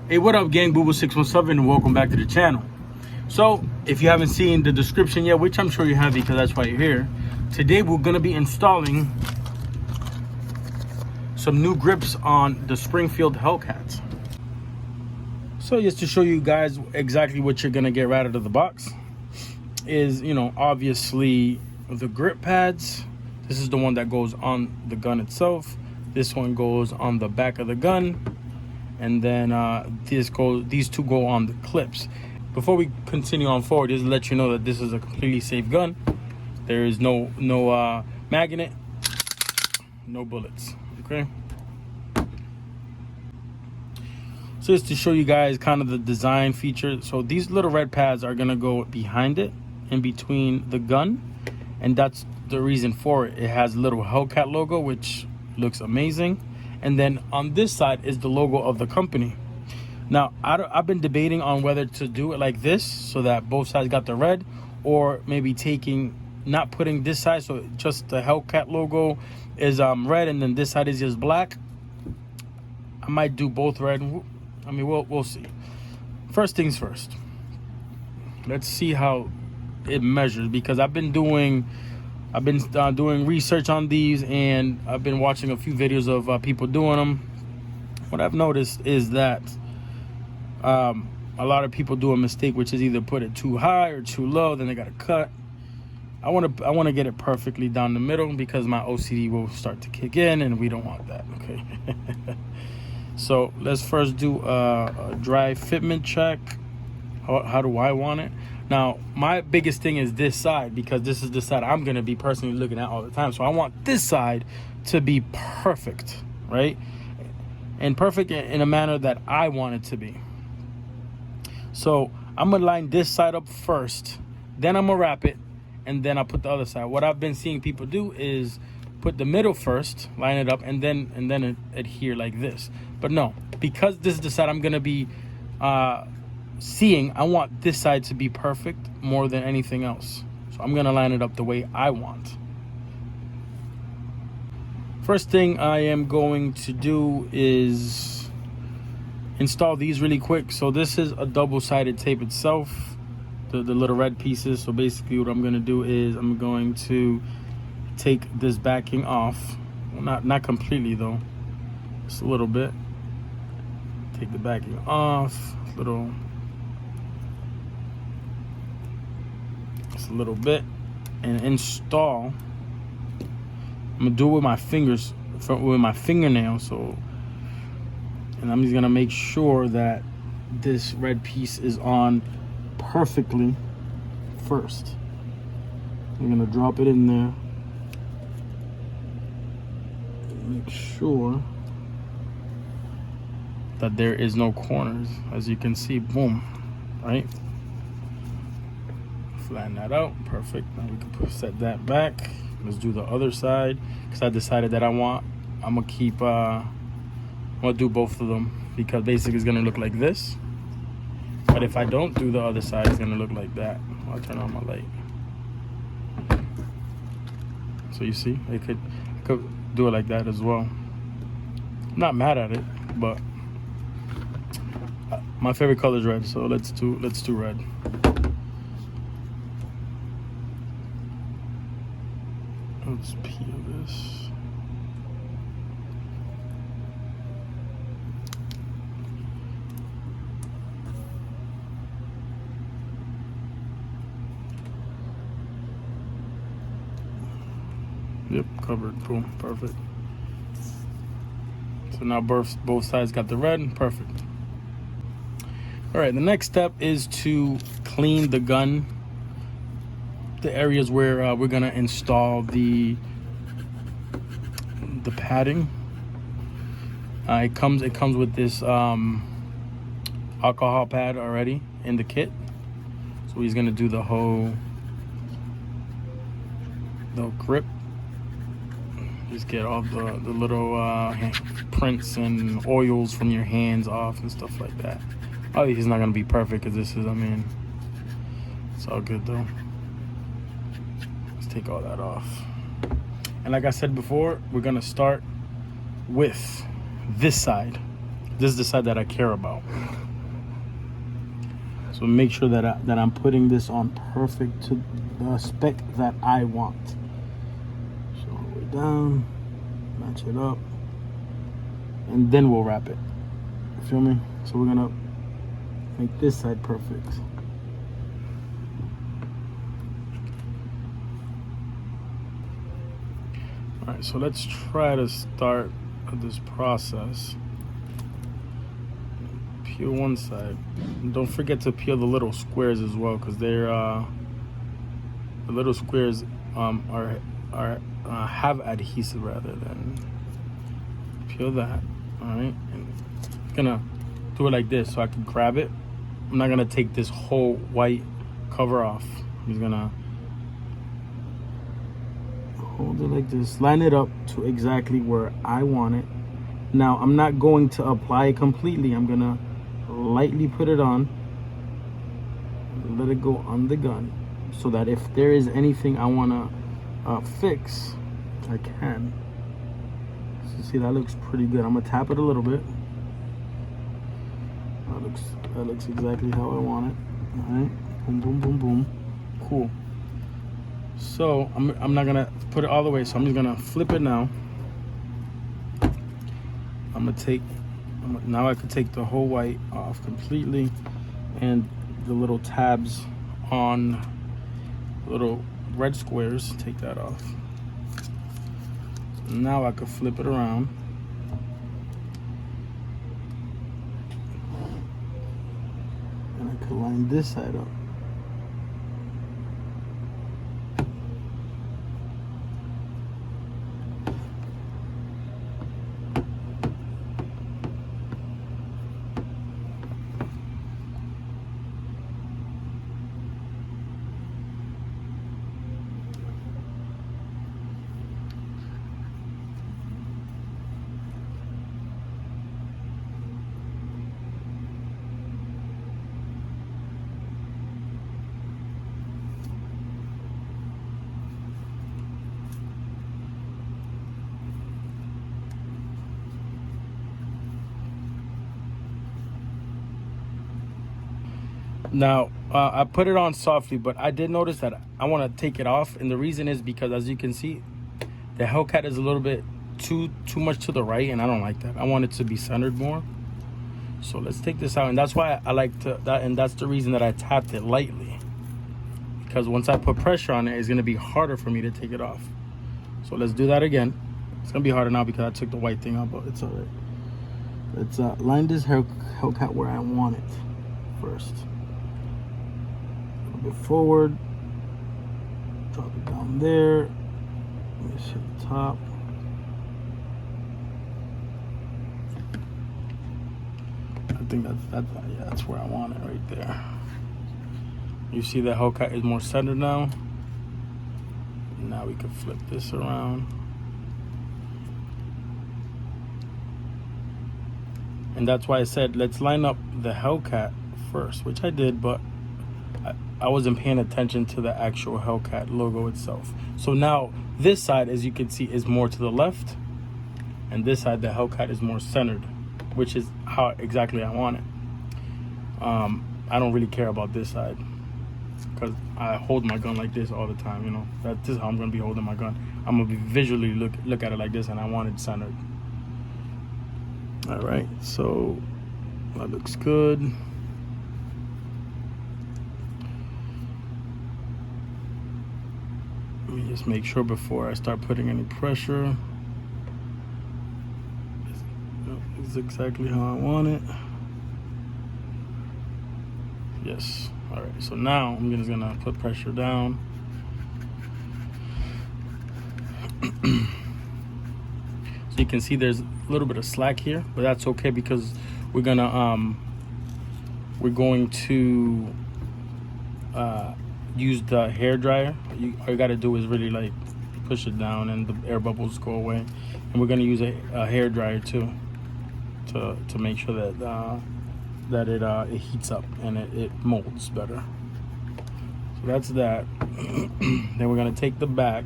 Hey, what up, gang? Boobo617, and welcome back to the channel. So, if you haven't seen the description yet, which I'm sure you have because that's why you're here, today we're going to be installing some new grips on the Springfield Hellcat. So, just to show you guys exactly what you're going to get right out of the box is, obviously the grip pads. This is the one that goes on the gun itself. This one goes on the back of the gun. And then these two go on the clips. Before we continue on forward, just to let you know that this is a completely safe gun. There is no mag in it, no bullets. Okay. So just to show you guys kind of the design feature. So these little red pads are gonna go behind it, in between the gun, and that's the reason for it. It has a little Hellcat logo, which looks amazing. And then on this side is the logo of the company. Now, I've been debating on whether to do it like this so that both sides got the red, or maybe not putting this side, so just the Hellcat logo is red and then this side is just black. I might do both red. I mean, we'll see. First things first. Let's see how it measures, because I've been doing research on these, and I've been watching a few videos of people doing them. What I've noticed is that a lot of people do a mistake, which is either put it too high or too low, then they got to cut. I want to get it perfectly down the middle, because my OCD will start to kick in, and we don't want that. Okay. So let's first do a dry fitment check. How do I want it? Now, my biggest thing is this side, because this is the side I'm going to be personally looking at all the time. So I want this side to be perfect, right? And perfect in a manner that I want it to be. So I'm going to line this side up first. Then I'm going to wrap it. And then I'll put the other side. What I've been seeing people do is put the middle first, line it up, and then adhere like this. But no, because this is the side I'm going to be seeing, I want this side to be perfect more than anything else. So I'm gonna line it up the way I want. First thing I am going to do is install these really quick. So this is a double-sided tape itself, the little red pieces. So basically what I'm gonna do is I'm going to take this backing off. Well, not completely though, just a little bit. Take the backing off, a little bit, and install. I'm gonna do it with my fingers, with my fingernail. So, and I'm just gonna make sure that this red piece is on perfectly first. I'm gonna drop it in there. Make sure that there is no corners. As you can see, boom, right? Flatten that out, perfect. Now we can set that back. Let's do the other side, because I decided that I'm gonna do both of them, because basically it's gonna look like this. But if I don't do the other side, it's gonna look like that. I'll turn on my light. So you see, I could do it like that as well. I'm not mad at it, but my favorite color is red, so let's do red. Let's peel this. Yep, covered. Boom, perfect. So now both sides got the red. Perfect. All right, the next step is to clean the gun, the areas where we're gonna install the padding. It comes with this alcohol pad already in the kit. So he's gonna do the whole grip. Just get all the little prints and oils from your hands off and stuff like that. Obviously, he's not gonna be perfect, because this is, it's all good though. Let's take all that off. And like I said before, we're gonna start with this side. This is the side that I care about. So make sure that I'm putting this on perfect to the spec that I want. So all the way down, match it up, and then we'll wrap it. You feel me? So we're gonna make this side perfect. All right, so let's try to start this process. Peel one side. And don't forget to peel the little squares as well, because they're the little squares have adhesive rather than. Peel that. All right, and I'm gonna do it like this so I can grab it. I'm not gonna take this whole white cover off. I'm just gonna hold it like this, line it up to exactly where I want it. Now I'm not going to apply it completely. I'm gonna lightly put it on, let it go on the gun, so that if there is anything I want to fix, I can. So see, that looks pretty good. I'm gonna tap it a little bit. That looks exactly how I want it. All right, boom, boom, boom, boom. Cool. So I'm not gonna put it all the way, so I'm just gonna flip it now. Now I could take the whole white off completely, and the little tabs on little red squares, take that off. Now I could flip it around. And I could line this side up. Now, I put it on softly, but I did notice that I want to take it off. And the reason is because, as you can see, the Hellcat is a little bit too much to the right, and I don't like that. I want it to be centered more. So let's take this out. And that's why I like and that's the reason that I tapped it lightly. Because once I put pressure on it, it's going to be harder for me to take it off. So let's do that again. It's going to be harder now because I took the white thing out, but it's all right. Let's line this Hellcat where I want it first. Bit forward, drop it down there, just hit the top. I think that's where I want it, right there. You see the Hellcat is more centered now. Now we can flip this around. And that's why I said let's line up the Hellcat first, which I did, but I wasn't paying attention to the actual Hellcat logo itself. So now this side, as you can see, is more to the left, and this side, the Hellcat, is more centered, which is how exactly I want it. I don't really care about this side because I hold my gun like this all the time. You know, this is how I'm gonna be holding my gun. I'm gonna be visually look at it like this, and I want it centered. All right, so that looks good. Let me just make sure before I start putting any pressure. This is exactly how I want it. Yes. All right. So now I'm just gonna put pressure down. So you can see there's a little bit of slack here, but that's okay because we're going to use the hair dryer. All you got to do is really like push it down and the air bubbles go away. And we're going to use a hair dryer too to make sure that it heats up and it molds better. So that's that. Then we're going to take the back.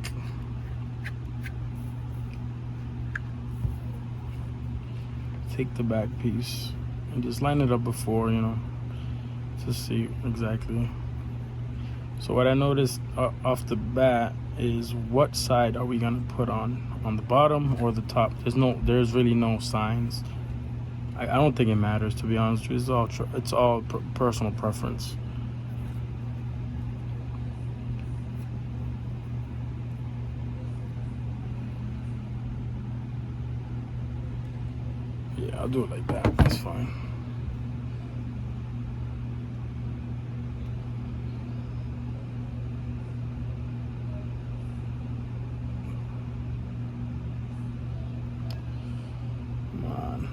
take the back piece and just line it up before, you know, to see exactly. So what I noticed off the bat is, what side are we gonna put on the bottom or the top? There's really no signs. I don't think it matters, to be honest with you. It's all personal preference. Yeah, I'll do it like that. That's fine. Come on.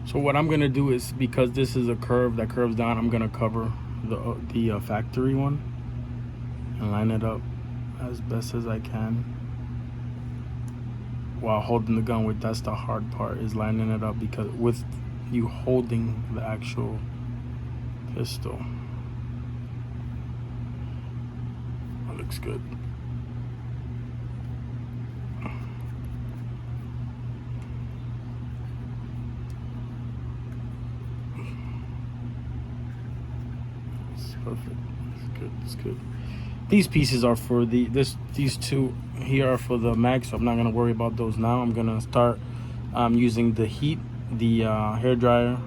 So what I'm gonna do is, because this is a curve that curves down, I'm gonna cover the factory one and line it up as best as I can while holding the gun. That's the hard part, is lining it up, because with you holding the actual pistol, that looks good. Perfect. It's good. It's good. These pieces are for these two here are for the mag, so I'm not gonna worry about those now. I'm gonna start using the hair dryer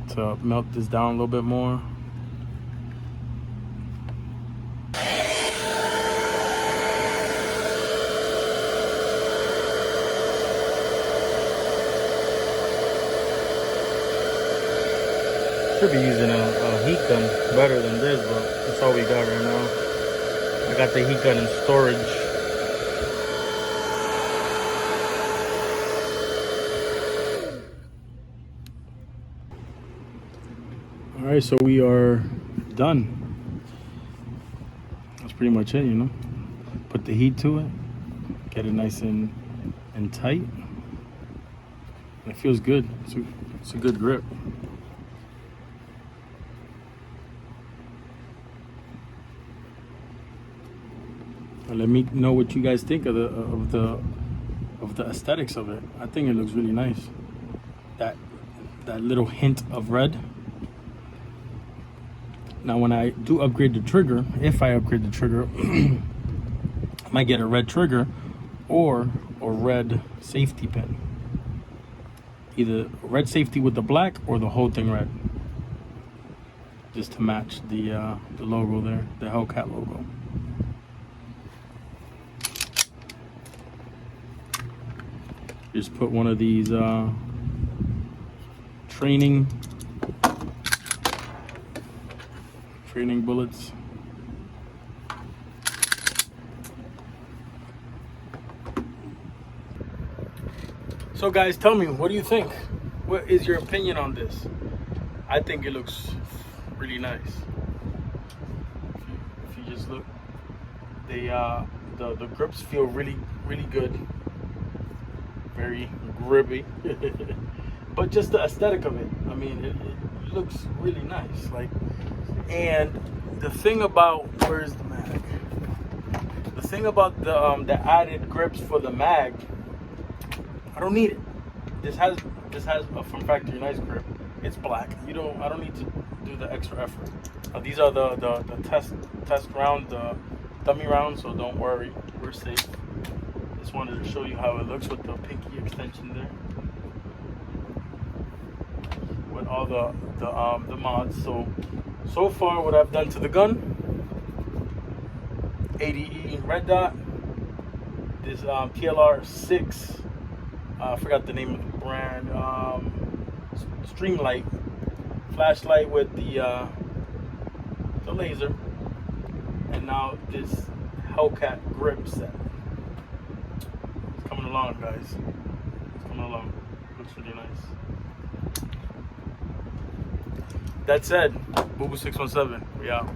to melt this down a little bit more. Should be using a heat gun better than this, but that's all we got right now. I got the heat gun in storage. All right, so we are done. That's pretty much it, you know. Put the heat to it, get it nice and tight. It feels good. It's a good grip. Let me know what you guys think of the aesthetics of it. I think it looks really nice. That little hint of red. Now, when I do upgrade the trigger, if I upgrade the trigger, I might get a red trigger or a red safety pin. Either red safety with the black or the whole thing red, just to match the logo there, the Hellcat logo. Just put one of these training bullets. So guys, tell me, what do you think? What is your opinion on this? I think it looks really nice. If you just look, the grips feel really good. Very grippy. But just the aesthetic of it, I mean, it looks really nice. Like, and the thing about, where's the mag? The thing about the added grips for the mag, I don't need it. This has a from factory nice grip. It's black. I don't need to do the extra effort. These are the test round, the dummy round, so don't worry, we're safe. Just wanted to show you how it looks with the pinky extension there, with all the mods. So far, what I've done to the gun: ADE red dot, this TLR 6. I forgot the name of the brand. Streamlight flashlight with the laser, and now this Hellcat grip set. It's coming along, guys. It's coming along. Looks really nice. That said, Boo Boo 617, we out.